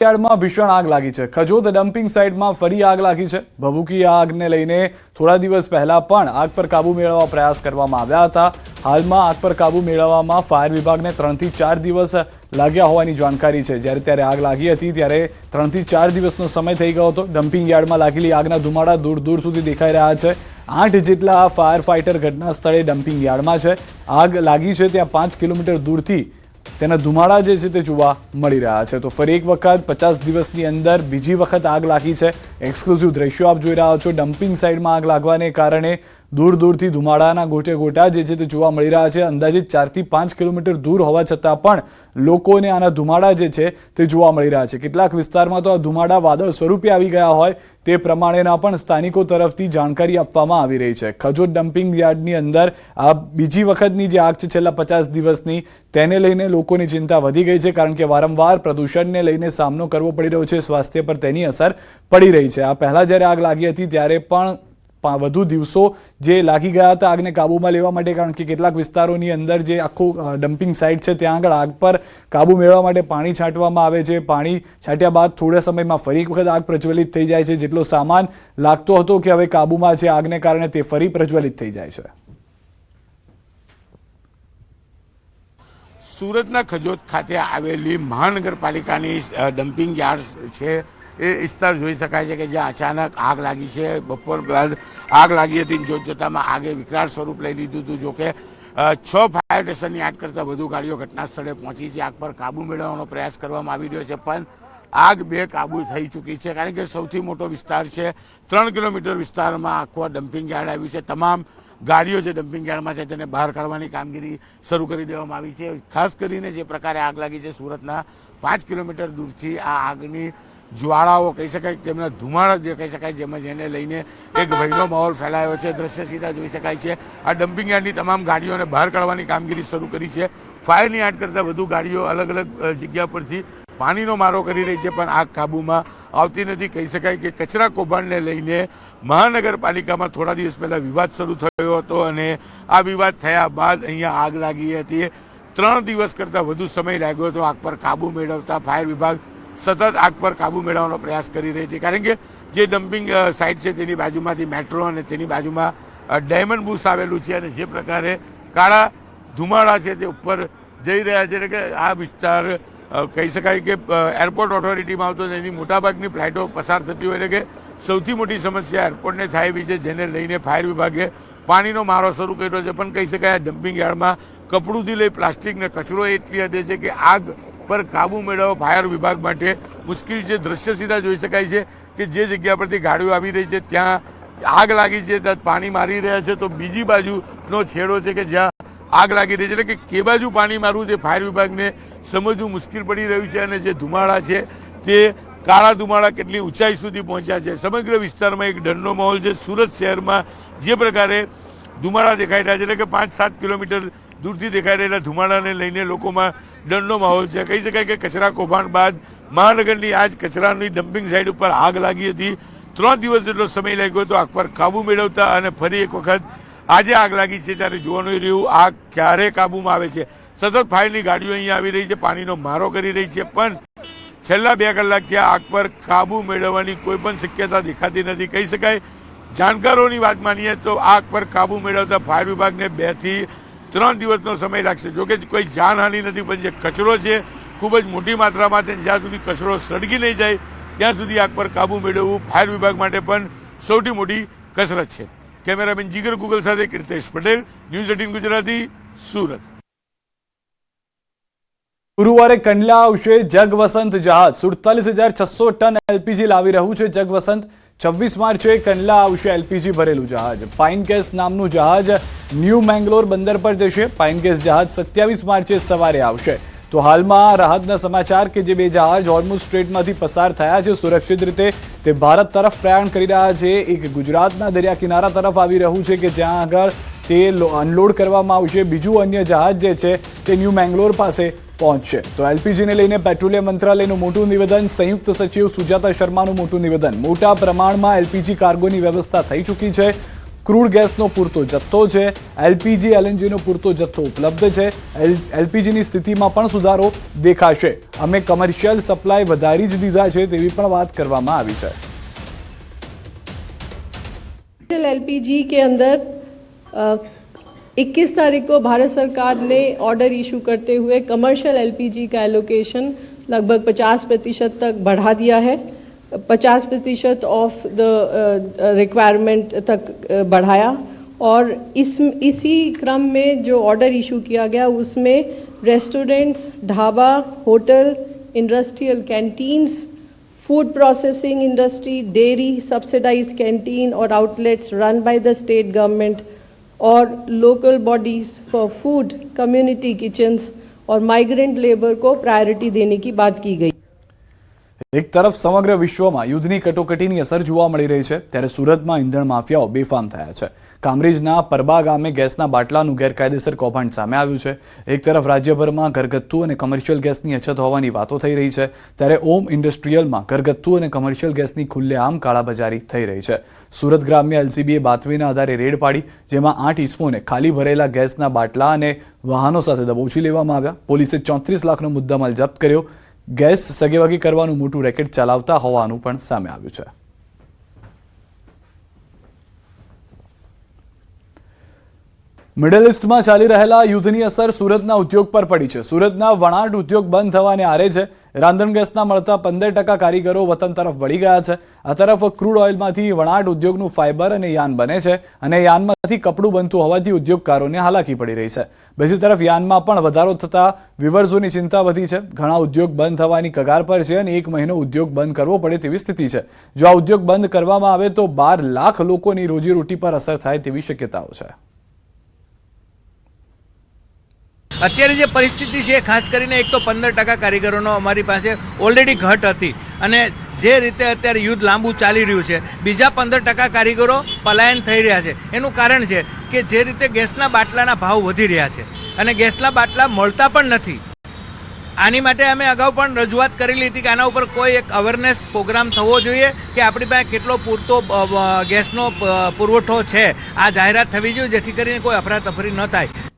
યાર્ડમાં ભીષણ આગ લાગી છે। ખજોદ ડમ્પિંગ સાઇટમાં ફરી આગ લાગી છે। ભભૂકી આગને લઈને થોડા દિવસ પહેલા પણ આગ પર કાબુ મેળવવા પ્રયાસ કરવામાં આવ્યા હતા। હાલમાં આગ પર કાબુ મેળવવામાં ફાયર વિભાગને 3 થી 4 દિવસ લાગ્યા હોવાની જાણકારી છે। જ્યારે ત્યારે આગ લાગી હતી ત્યારે 3 થી 4 દિવસનો સમય થઈ ગયો હતો। ડમ્પિંગ યાર્ડમાં લાગેલી આગના ધુમાડા દૂર દૂર સુધી દેખાઈ રહ્યા છે। 8 જેટલા ફાયર ફાઇટર ઘટના સ્થળે ડમ્પિંગ યાર્ડમાં છે। આગ લાગી છે ત્યાં 5 કિલોમીટર દૂરથી તેના ધુમાડા જે છે તે જોવા મળી રહ્યા છે। તો ફરી એક વખત 50 દિવસની અંદર બીજી વખત આગ લાગી છે। એક્સક્લુઝિવ દ્રશ્યો આપ જોઈ રહ્યા છો। ડમ્પિંગ સાઇટમાં આગ લાગવાને કારણે દૂર દૂરથી ધુમાડાના ગોટે ગોટા જે છે તે જોવા મળી રહ્યા છે। અંદાજિત 4 થી 5 કિલોમીટર દૂર હોવા છતાં પણ લોકોને આના ધુમાડા જે છે તે જોવા મળી રહ્યા છે। કેટલાક વિસ્તારમાં તો આ ધુમાડા વાદળ સ્વરૂપે આવી ગયા હોય તે પ્રમાણેના પણ સ્થાનિકો તરફથી જાણકારી આપવામાં આવી રહી છે। ખજોદ ડમ્પિંગ યાર્ડની અંદર આ બીજી વખતની જે આગ છે છેલ્લા 50 દિવસની તેને લઈને લોકોની ચિંતા વધી ગઈ છે, કારણ કે વારંવાર પ્રદૂષણને લઈને સામનો કરવો પડી રહ્યો છે। સ્વાસ્થ્ય પર તેની અસર પડી રહી છે। આ પહેલા જ્યારે આગ લાગી હતી ત્યારે પણ વધુ દિવસો જે લાગી ગયા હતા આગને કાબૂમાં લેવા માટે, કારણ કે કેટલાક વિસ્તારોની અંદર જે આખું ડમ્પિંગ સાઇટ છે ત્યાં આગળ આગ પર કાબૂ મેળવવા માટે પાણી છાંટવામાં આવે છે। પાણી છાંટ્યા બાદ થોડા સમયમાં ફરી એક વખત આગ પ્રજ્વલિત થઈ જાય છે। જેટલો સામાન લાગતો હતો કે હવે કાબૂમાં છે આગને કારણે તે ફરી પ્રજ્વલિત થઈ જાય છે। સુરતના ખજોદ ખાતે આવેલી મહાનગરપાલિકાની ડમ્પિંગ યાર્ડ છે એ વિસ્તાર જોઈ શકાય છે કે જ્યાં અચાનક આગ લાગી છે। બપોર બાદ આગ લાગી હતી। જોતજોતામાં આગે વિકરાળ સ્વરૂપ લઈ લીધું હતું। જોકે 6 ફાયર સ્ટેશનની 8 કરતાં વધુ ગાડીઓ ઘટના સ્થળે પહોંચી છે। આગ પર કાબુ મેળવવાનો પ્રયાસ કરવામાં આવી રહ્યો છે, પણ આગ બેકાબૂ થઈ ચૂકી છે, કારણ કે સૌથી મોટો વિસ્તાર છે। 3 કિલોમીટર વિસ્તારમાં આખો ડમ્પિંગ યાર્ડ આવ્યું છે। તમામ ગાડીઓ જે ડમ્પિંગ યાર્ડમાં છે તેને બહાર કાઢવાની કામગીરી શરૂ કરી દેવામાં આવી છે। ખાસ કરીને જે પ્રકારે આગ લાગી છે સુરતના 5 કિલોમીટર દૂરથી આ આગની જ્વાળાઓ કહી શકાય, તેમના ધુમાડા જે કહી શકાય, જેમાં જેને લઈને એક ભયનો માહોલ ફેલાયો છે। દ્રશ્ય સીધા જોઈ શકાય છે। આ ડમ્પિંગ યાર્ડની તમામ ગાડીઓને બહાર કાઢવાની કામગીરી શરૂ કરી છે। ફાયરની 8 કરતાં વધુ ગાડીઓ અલગ અલગ જગ્યા પરથી પાણીનો મારો કરી રહી છે, પણ આગ કાબૂમાં આવતી નથી। કહી શકાય કે કચરા કૌભાંડને લઈને મહાનગરપાલિકામાં થોડા દિવસ પહેલા વિવાદ શરૂ થયો હતો અને આ વિવાદ થયા બાદ અહીંયા આગ લાગી હતી। 3 દિવસ કરતાં વધુ સમય લાગ્યો હતો આગ પર કાબુ મેળવતા। ફાયર વિભાગ સતત આગ પર કાબુ મેળવવાનો પ્રયાસ કરી રહી હતી, કારણ કે જે ડમ્પિંગ સાઇટ છે તેની બાજુમાંથી મેટ્રો અને તેની બાજુમાં ડાયમંડ બુશ આવેલું છે, અને જે પ્રકારે કાળા ધુમાડા છે તે ઉપર જઈ રહ્યા છે, એટલે કે આ વિસ્તાર કહી શકાય કે એરપોર્ટ ઓથોરિટીમાં આવતો તેની મોટાભાગની ફ્લાઇટો પસાર થતી હોય, એટલે કે સૌથી મોટી સમસ્યા એરપોર્ટને થાય એવી છે, જેને લઈને ફાયર વિભાગે પાણીનો મારો શરૂ કર્યો છે। પણ કહી શકાય ડમ્પિંગ યાર્ડમાં કપડુંથી લઈ પ્લાસ્ટિકને કચરો એટલી હદે છે કે આગ પર કાબુ મેળવવા ફાયર વિભાગ માટે મુશ્કેલ છે। દ્રશ્ય સીધા જોઈ શકાય છે કે જે જગ્યા પરથી ગાડીઓ આવી રહી છે ત્યાં આગ લાગી છે, ત્યાં પાણી મારી રહ્યા છે, તો બીજી બાજુનો છેડો છે કે જ્યાં આગ લાગી રહી છે, એટલે કે કે બાજુ પાણી મારવું તે ફાયર વિભાગને સમજવું મુશ્કેલ પડી રહ્યું છે। અને જે ધુમાડા છે તે કાળા ધુમાડા કેટલી ઊંચાઈ સુધી પહોંચ્યા છે। સમગ્ર વિસ્તારમાં એક ડરનો માહોલ છે। સુરત શહેરમાં જે પ્રકારે ધુમાડા દેખાઈ રહ્યા છે, એટલે કે 5-7 કિલોમીટર દૂરથી દેખાઈ રહેલા ધુમાડાને લઈને લોકોમાં ડરનો માહોલ છે। કહી શકાય કે કચરા કૌભાંડ બાદ મહાનગરની આજ કચરાની ડમ્પિંગ સાઇટ ઉપર આગ લાગી હતી। 3 દિવસ જેટલો સમય લાગ્યો હતો આગ પર કાબુ મેળવતા, અને ફરી એક વખત આજે આગ લાગી છે ત્યારે જોવાનું રહ્યું આગ ક્યારે કાબુમાં આવે છે। સતત ફાયરની ગાડીઓ અહીંયા આવી રહી છે, પાણીનો મારો કરી રહી છે, પણ છેલ્લા 2 કલાકથી આગ પર કાબુ મેળવવાની કોઈ પણ શક્યતા દેખાતી નથી। કહી શકાય જાણકારોની વાત માનીએ તો આગ પર કાબુ મેળવતા ફાયર વિભાગને 2 થી 3 દિવસનો સમય લાગશે। જોકે કોઈ જાનહાનિ નથી, પણ જે કચરો છે ખૂબ જ મોટી માત્રામાં છે। જ્યાં સુધી કચરો સળગી નહીં જાય ત્યાં સુધી આગ પર કાબુ મેળવવું ફાયર વિભાગ માટે પણ સૌથી મોટી કસરત છે। કેમેરામેન જીગર ગુગલ સાથે કીર્તેશ પટેલ, ન્યૂઝ 18 ગુજરાતી, સુરત। ગુરુવારે કંડલા આવશે જગવસંત જહાજ। 47,600 ટન એલપીજી લાવી રહ્યું છે જગવસંત। 26 માર્ચે કંડલા આવશે એલપીજી ભરેલું જહાજ। પાઇનગેસ નામનું જહાજ ન્યૂ મેંગલોર બંદર પર જશે। પાઇનગેસ જહાજ 27 માર્ચે સવારે આવશે। તો હાલમાં રાહતના સમાચાર કે જે 2 જહાજ હોર્મુઝ સ્ટ્રેટમાંથી પસાર થયા છે સુરક્ષિત રીતે, તે ભારત તરફ પ્રયાણ કરી રહ્યા છે। એક ગુજરાતના દરિયા કિનારા તરફ આવી રહ્યું છે કે જ્યાં આગળ તે અનલોડ કરવામાં આવશે। બીજું અન્ય જહાજ જે છે તે ન્યૂ મેંગલોર પાસે પહોંચશે। તો એલપીજીને લઈને પેટ્રોલિયમ મંત્રાલયનું મોટું નિવેદન, સંયુક્ત સચિવ સુજાતા શર્માનું મોટું નિવેદન। મોટા પ્રમાણમાં એલપીજી કાર્ગોની વ્યવસ્થા થઈ ચૂકી છે। ક્રૂડ ગેસનો પૂરતો જથ્થો છે, એલપીજી એલએનજીનો પૂરતો જથ્થો ઉપલબ્ધ છે, એલપીજીની સ્થિતિમાં પણ સુધારો દેખાશે. અમે કમર્શિયલ સપ્લાય વધારી જ દીધા છે તેવી પણ વાત કરવામાં આવી છે. एलपीजी के अंदर 21 तारीख को भारत सरकार ने ऑर्डर इशू करते हुए कमर्शियल एलपीजी का एलोकेशन लगभग 50% तक बढ़ा दिया है. 50% ऑफ द रिक्वायरमेंट तक बढ़ाया और इसी क्रम में जो ऑर्डर इशू किया गया उसमें restaurants, dhaba, hotel, industrial canteens, food processing industry, dairy, subsidised canteen और outlets run by the state government और local bodies for food, community kitchens और माइग्रेंट लेबर को प्रायोरिटी देने की बात की गई. એક તરફ સમગ્ર વિશ્વમાં યુદ્ધની કટોકટીની અસર જોવા મળી રહી છે, ત્યારે સુરતમાં ઇંધણ માફિયાઓ બેફામ થયા છે. કામરેજના પરબા ગામે ગેસના બાટલાનું ગેરકાયદેસર કૌભાંડ સામે આવ્યું છે. એક તરફ રાજ્યભરમાં ઘરગથ્થુ અને કમર્શિયલ ગેસની અછત હોવાની વાતો થઈ રહી છે, ત્યારે ઓમ ઇન્ડસ્ટ્રીયલમાં ઘરગથ્થુ અને કમર્શિયલ ગેસની ખુલ્લેઆમ કાળાબજારી થઈ રહી છે. સુરત ગ્રામ્ય એલસીબીએ બાતમીના આધારે રેડ પાડી, જેમાં 8 ઇસમોને ખાલી ભરેલા ગેસના બાટલા અને વાહનો સાથે દબોચી લેવામાં આવ્યા. પોલીસે 34 લાખનો મુદ્દામાલ જપ્ત કર્યો. ગેસ સગેવગી કરવાનું મોટું રેકેટ ચલાવતા હોવાનું પણ સામે આવ્યું છે. મિડલ ઇસ્ટમાં ચાલી રહેલા યુદ્ધની અસર સુરતના ઉદ્યોગ પર પડી છે. સુરતના વણાટ ઉદ્યોગ બંધ થવાને આરે છે. રાંધણ ગેસના મળતા 15% કારીગરો વતન તરફ વળી ગયા છે. આ તરફ ક્રૂડ ઓઇલમાંથી વણાટ ઉદ્યોગનું ફાઇબર અને યાન બને છે, અને યાનમાંથી કપડું બનતું હોવાથી ઉદ્યોગકારોને હાલાકી પડી રહી છે. બીજી તરફ યાનમાં પણ વધારો થતા વિવર્સોની ચિંતા વધી છે. ઘણા ઉદ્યોગ બંધ થવાની કગાર પર છે અને 1 મહિનો ઉદ્યોગ બંધ કરવો પડે તેવી સ્થિતિ છે. જો આ ઉદ્યોગ બંધ કરવામાં આવે તો 12 લાખ લોકોની રોજીરોટી પર અસર થાય તેવી શક્યતાઓ છે. અત્યારે જે પરિસ્થિતિ છે, ખાસ કરીને એક તો 15% કારીગરોનો અમારી પાસે ઓલરેડી ઘટ હતી, અને જે રીતે અત્યારે યુદ્ધ લાંબુ ચાલી રહ્યું છે, બીજા 15% કારીગરો પલાયન થઈ રહ્યા છે. એનું કારણ છે કે જે રીતે ગેસના બાટલાના ભાવ વધી રહ્યા છે અને ગેસના બાટલા મળતા પણ નથી. આની માટે અમે અગાઉ પણ રજૂઆત કરેલી હતી કે આના ઉપર કોઈ એક અવેરનેસ પ્રોગ્રામ થવો જોઈએ કે આપણી પાસે કેટલો પૂરતો ગેસનો પુરવઠો છે, આ જાહેરાત થવી જોઈએ, જેથી કરીને કોઈ અફરાતફરી ન થાય.